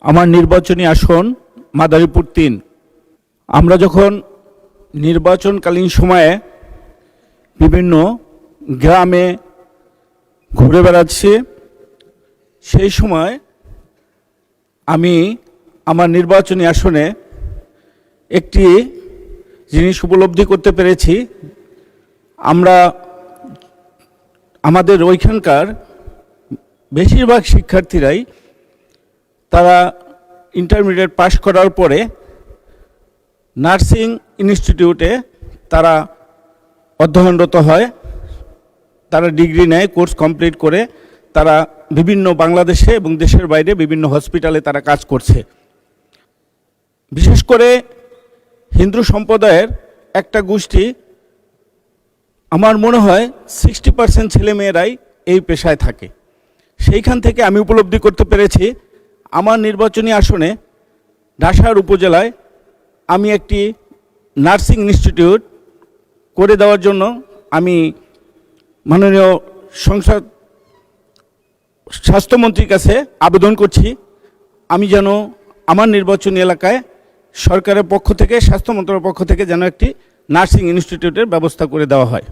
আমার নির্বাচনী আসন মাদারীপুর ৩। আমরা যখন নির্বাচনকালীন সময়ে বিভিন্ন গ্রামে ঘুরে বেড়াচ্ছি, সেই সময় আমি আমার নির্বাচনী আসনে একটি জিনিস উপলব্ধি করতে পেরেছি। আমাদের ওইখানকার বেশিরভাগ শিক্ষার্থীরাই তারা ইন্টারমিডিয়েট পাশ করার পরে নার্সিং ইনস্টিটিউটে তারা অধ্যয়নরত হয়, তারা ডিগ্রি নেয়, কোর্স কমপ্লিট করে তারা বিভিন্ন বাংলাদেশে এবং দেশের বাইরে বিভিন্ন হসপিটালে তারা কাজ করছে। বিশেষ করে হিন্দু সম্প্রদায়ের একটা গোষ্ঠী, আমার মনে হয় 60% ছেলেমেয়েরাই এই পেশায় থাকে। সেইখান থেকে আমি উপলব্ধি করতে পেরেছি আমার নির্বাচনী আসনে ঢাসার উপজেলায় আমি একটি নার্সিং ইনস্টিটিউট করে দেওয়ার জন্য আমি মাননীয় স্বাস্থ্যমন্ত্রীর কাছে আবেদন করছি। আমি যেন আমার নির্বাচনী এলাকায় সরকারের পক্ষ থেকে, স্বাস্থ্য মন্ত্রণালয়ের পক্ষ থেকে যেন একটি নার্সিং ইনস্টিটিউটের ব্যবস্থা করে দেওয়া হয়।